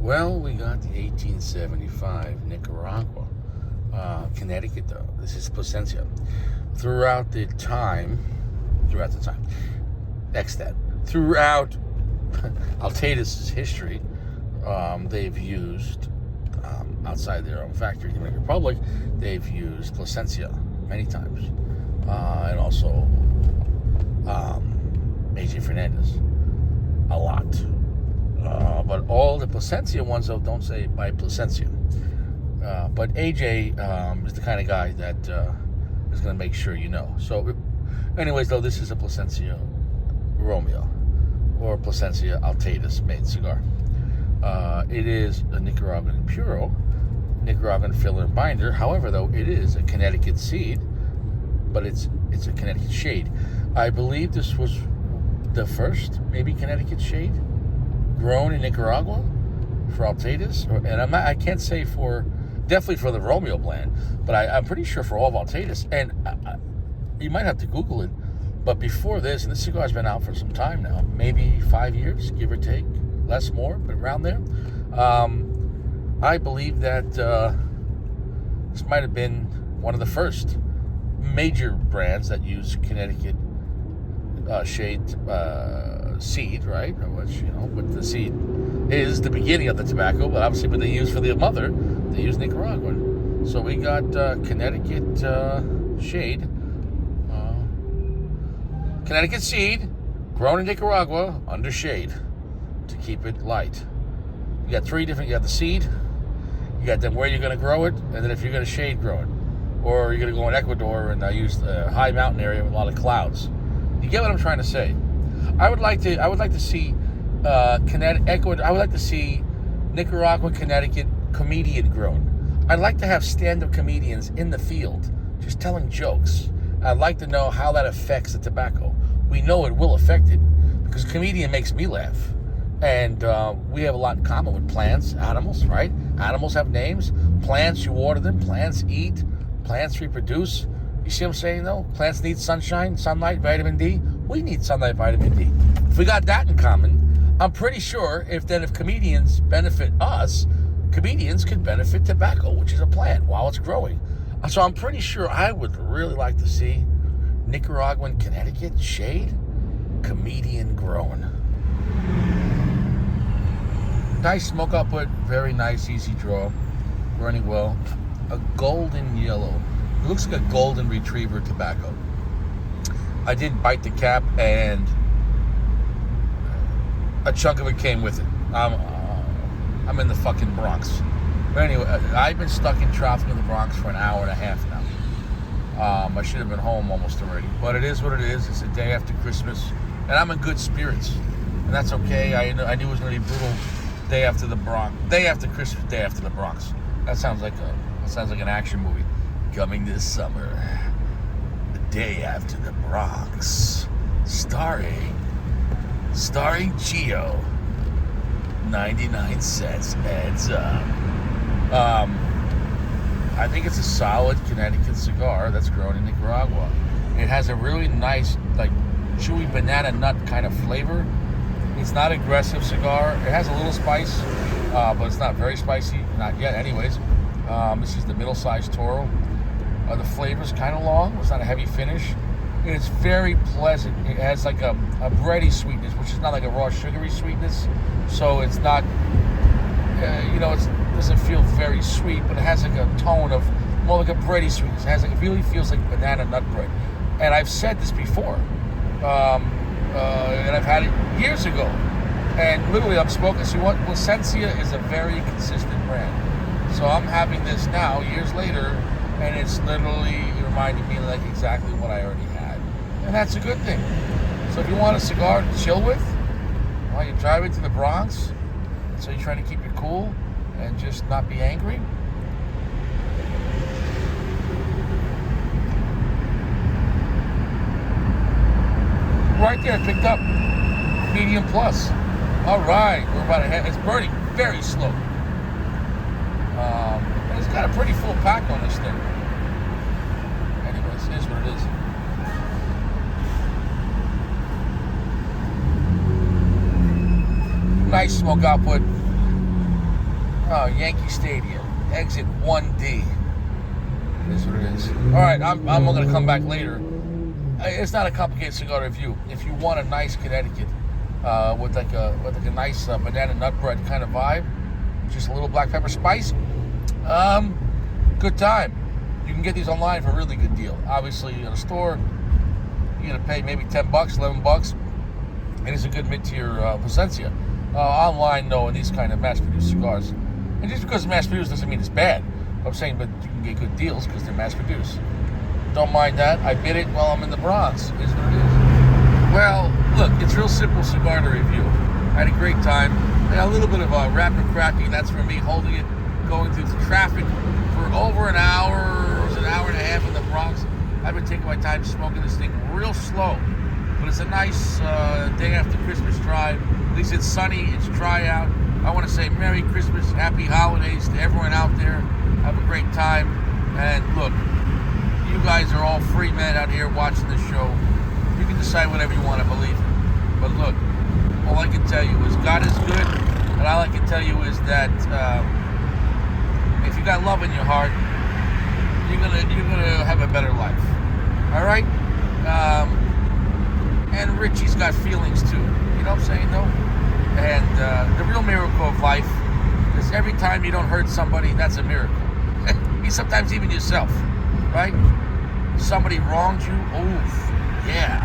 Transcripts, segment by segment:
Well, we got the 1875 Nicaragua. Connecticut, though. This is Placencia. Throughout the time, throughout Altatus' history, they've used, outside their own factory, the Dominican Republic, they've used Placencia many times. And also AJ Fernandez a lot. But all the Placencia ones, though, don't say by Placencia. But AJ is the kind of guy that is going to make sure you know. So, anyways, though, this is a Placencia Romeo or Placencia Altatus made cigar. It is a Nicaraguan Puro, Nicaraguan filler and binder. However, though, it is a Connecticut seed, but it's a Connecticut shade. I believe this was the first, maybe Connecticut shade grown in Nicaragua for Altatus, and I can't say for, definitely for the Romeo blend, but I'm pretty sure for all of Altatus. And you might have to Google it, but before this, and this cigar's been out for some time now, maybe 5 years, give or take, less, more, but around there. I believe that this might have been one of the first major brands that use Connecticut shade seed, right? Which, but the seed is the beginning of the tobacco, but obviously, but they use for the mother, they use Nicaraguan. So we got Connecticut shade, Connecticut seed, grown in Nicaragua under shade to keep it light. You got three different. You got the seed, you got then where you're going to grow it, and then if you're going to shade grow it, or you're going to go in Ecuador and use the high mountain area with a lot of clouds. You get what I'm trying to say? I would like to see Ecuador. I would like to see Nicaraguan, Connecticut comedian grown. I'd like to have stand-up comedians in the field just telling jokes. I'd like to know how that affects the tobacco. We know it will affect it because comedian makes me laugh. And we have a lot in common with plants, animals, right? Animals have names. Plants, you water them. Plants eat. Plants reproduce. You see what I'm saying, though? Plants need sunshine, sunlight, vitamin D. We need sunlight, vitamin D. If we got that in common, I'm pretty sure if comedians benefit us, comedians could benefit tobacco, which is a plant, while it's growing. So I'm pretty sure I would really like to see Nicaraguan, Connecticut shade, comedian grown. Nice smoke output, very nice, easy draw, burning well. A golden yellow. It looks like a golden retriever tobacco. I did bite the cap, and a chunk of it came with it. I'm in the fucking Bronx. But anyway, I've been stuck in traffic in the Bronx for an hour and a half now. I should have been home almost already. But it is what it is. It's the day after Christmas, and I'm in good spirits. And that's okay. I knew it was going to be brutal day after the Bronx. Day after Christmas, day after the Bronx. That sounds like an action movie. Coming this summer, The Day After the Bronx, starring Gio. 99 cents adds up. I think it's a solid Connecticut cigar that's grown in Nicaragua. It has a really nice, like, chewy banana nut kind of flavor. It's not an aggressive cigar. It has a little spice, but it's not very spicy, not yet anyways. This is the middle-sized Toro. The flavor's kind of long. It's not a heavy finish. And it's very pleasant. It has like a bready sweetness, which is not like a raw sugary sweetness. So it's not, it doesn't feel very sweet, but it has like a tone of more like a bready sweetness. It really feels like banana nut bread. And I've said this before, and I've had it years ago. And literally, I'm smoking. So what? Placencia is a very consistent brand. So I'm having this now, years later. And it's literally reminding me like exactly what I already had. And that's a good thing. So if you want a cigar to chill with while you're driving to the Bronx, so you're trying to keep it cool and just not be angry, right there, picked up medium plus. All right, we're about to head. It's burning very slow. It's got a pretty full pack on this thing. Anyways, it is what it is. Nice smoke output. Yankee Stadium, exit 1D. It is what it is. All right, I'm going to come back later. It's not a complicated cigar review. If you want a nice Connecticut with like a nice banana nut bread kind of vibe, just a little black pepper spice, good time. You can get these online for a really good deal. Obviously, in a store, you're going to pay maybe $10, $11. And it's a good mid-tier Plasencia. Online, no, in these kind of mass-produced cigars. And just because it's mass-produced doesn't mean it's bad. I'm saying, but you can get good deals because they're mass-produced. Don't mind that. I bid it while I'm in the Bronx. Is what it is. Well, look, it's real simple cigar to review. I had a great time. I got a little bit of rapid cracking. That's for me holding it, going through the traffic for over an hour. It was an hour and a half in the Bronx. I've been taking my time smoking this thing real slow. But it's a nice day after Christmas drive. At least it's sunny, it's dry out. I want to say Merry Christmas, Happy Holidays to everyone out there. Have a great time. And look, you guys are all free men out here watching the show. You can decide whatever you want to believe in. But look, all I can tell you is God is good. And all I can tell you is that if you got love in your heart, you're gonna have a better life. All right? And Richie's got feelings too. You know what I'm saying, though? And the real miracle of life is every time you don't hurt somebody, that's a miracle. Sometimes even yourself, right? Somebody wronged you, oof, yeah,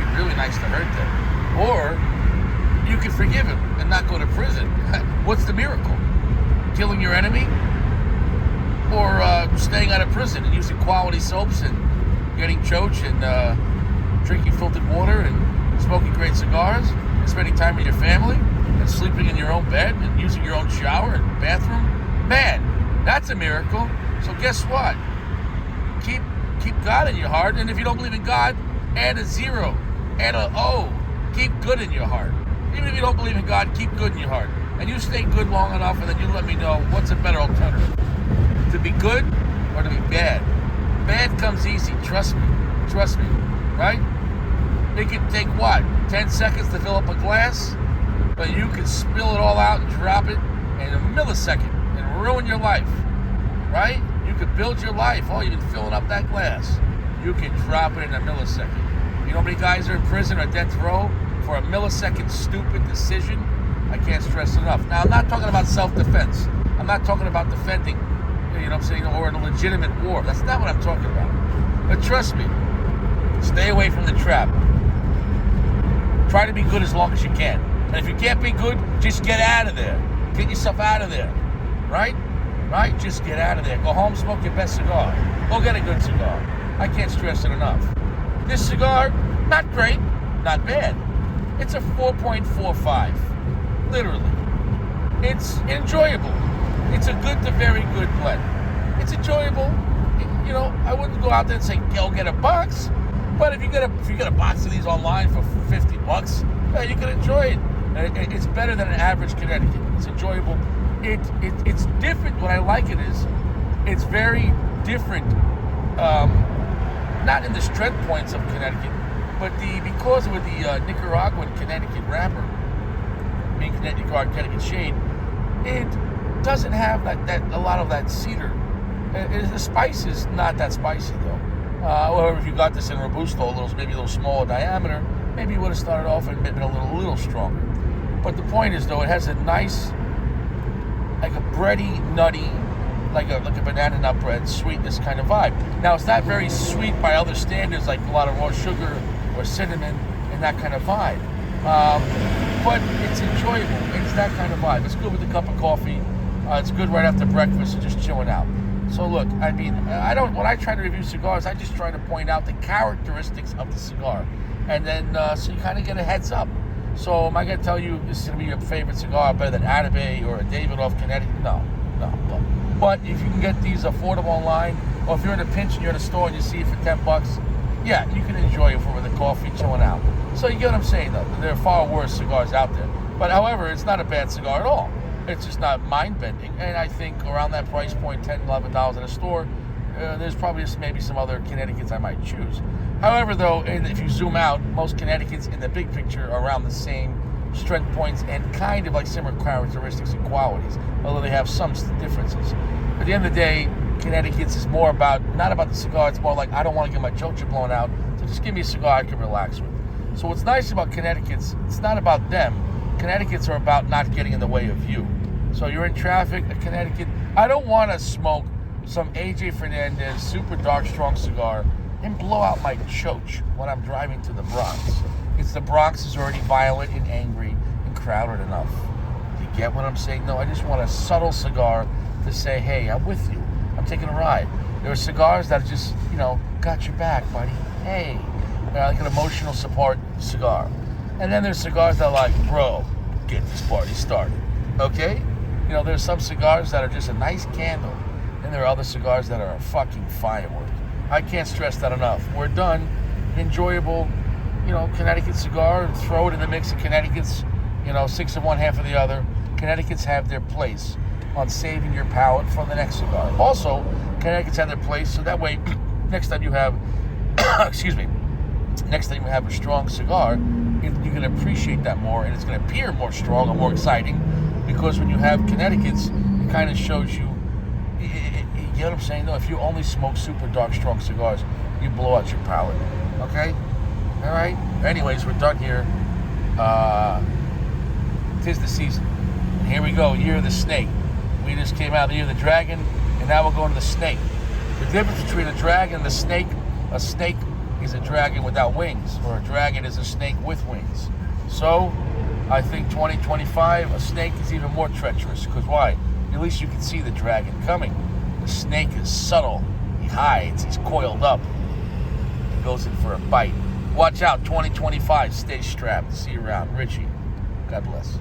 it'd be really nice to hurt them. Or you can forgive him and not go to prison. What's the miracle? Killing your enemy? Or staying out of prison and using quality soaps and getting choach and drinking filtered water and smoking great cigars and spending time with your family and sleeping in your own bed and using your own shower and bathroom? Man, that's a miracle. So guess what? Keep God in your heart, and if you don't believe in God, add a 0, add a O. Keep good in your heart. Even if you don't believe in God, keep good in your heart. And you stay good long enough, and then you let me know what's a better alternative. To be good or to be bad. Bad comes easy, trust me, right? It can take what, 10 seconds to fill up a glass? But you can spill it all out and drop it in a millisecond and ruin your life, right? You could build your life, all you've been filling up that glass. You can drop it in a millisecond. You know how many guys are in prison or death row for a millisecond stupid decision? I can't stress enough. Now, I'm not talking about self-defense. I'm not talking about defending, you know what I'm saying, or in a legitimate war. That's not what I'm talking about. But trust me, stay away from the trap. Try to be good as long as you can. And if you can't be good, just get out of there. Get yourself out of there. Right? Right? Just get out of there. Go home, smoke your best cigar. Go get a good cigar. I can't stress it enough. This cigar, not great, not bad. It's a 4.45. Literally. It's enjoyable. It's a good to very good blend. It's enjoyable. You know, I wouldn't go out there and say, go get a box. But if you get a box of these online for $50, you can enjoy it. It's better than an average Connecticut. It's enjoyable. It's different. What I like it is, it's very different. Not in the strength points of Connecticut, but because of the Nicaraguan Connecticut wrapper, being Nicaraguan Connecticut shade, it doesn't have a lot of that cedar. The spice is not that spicy though. However, if you got this in Robusto, maybe a little smaller diameter, maybe you would have started off and been a little stronger. But the point is, though, it has a nice, like a bready, nutty, like a banana nut bread, sweetness kind of vibe. Now, it's not very sweet by other standards, like a lot of raw sugar or cinnamon and that kind of vibe. But it's enjoyable. It's that kind of vibe. It's good with a cup of coffee. It's good right after breakfast and just chilling out. So look, I mean, when I try to review cigars, I just try to point out the characteristics of the cigar. And then, so you kind of get a heads up. So am I going to tell you this is going to be your favorite cigar, better than Atabey or a Davidoff Connecticut? No. But if you can get these affordable online, or if you're in a pinch and you're in a store and you see it for $10, yeah, you can enjoy it with a coffee chilling out. So you get what I'm saying, though. There are far worse cigars out there. But however, it's not a bad cigar at all. It's just not mind-bending. And I think around that price point, $10, $11 in a store, there's probably maybe some other Connecticut's I might choose. However, though, if you zoom out, most Connecticut's in the big picture are around the same strength points and kind of like similar characteristics and qualities, although they have some differences. At the end of the day, Connecticut's is more about, not about the cigar, it's more like, I don't want to get my chocha blown out, so just give me a cigar I can relax with. So what's nice about Connecticut's, it's not about them. Connecticut's are about not getting in the way of you. So you're in traffic at Connecticut, I don't want to smoke some AJ Fernandez super dark strong cigar and blow out my choch when I'm driving to the Bronx. It's the Bronx is already violent and angry and crowded enough. You get what I'm saying? No, I just want a subtle cigar to say, hey, I'm with you. I'm taking a ride. There are cigars that just, got your back, buddy. Hey, like an emotional support cigar. And then there's cigars that are like, bro, get this party started. Okay? There's some cigars that are just a nice candle. And there are other cigars that are a fucking firework. I can't stress that enough. We're done. Enjoyable, Connecticut cigar. Throw it in the mix of Connecticut's, 6 of one, half of the other. Connecticut's have their place on saving your palate from the next cigar. Also, Connecticut's have their place, so that way, next time you have, next time you have a strong cigar, you can appreciate that more, and it's going to appear more strong and more exciting, because when you have Connecticut's, it kind of shows you, you get what I'm saying? No, if you only smoke super dark, strong cigars, you blow out your palate. Okay? All right? Anyways, we're done here. 'Tis the season. And here we go, Year of the Snake. We just came out of the Year of the Dragon, and now we're going to the Snake. The difference between a dragon and a snake is a dragon without wings, or a dragon is a snake with wings. So, I think 2025, a snake is even more treacherous, because why? At least you can see the dragon coming. The snake is subtle. He hides. He's coiled up. He goes in for a bite. Watch out, 2025. Stay strapped. See you around. Richie. God bless.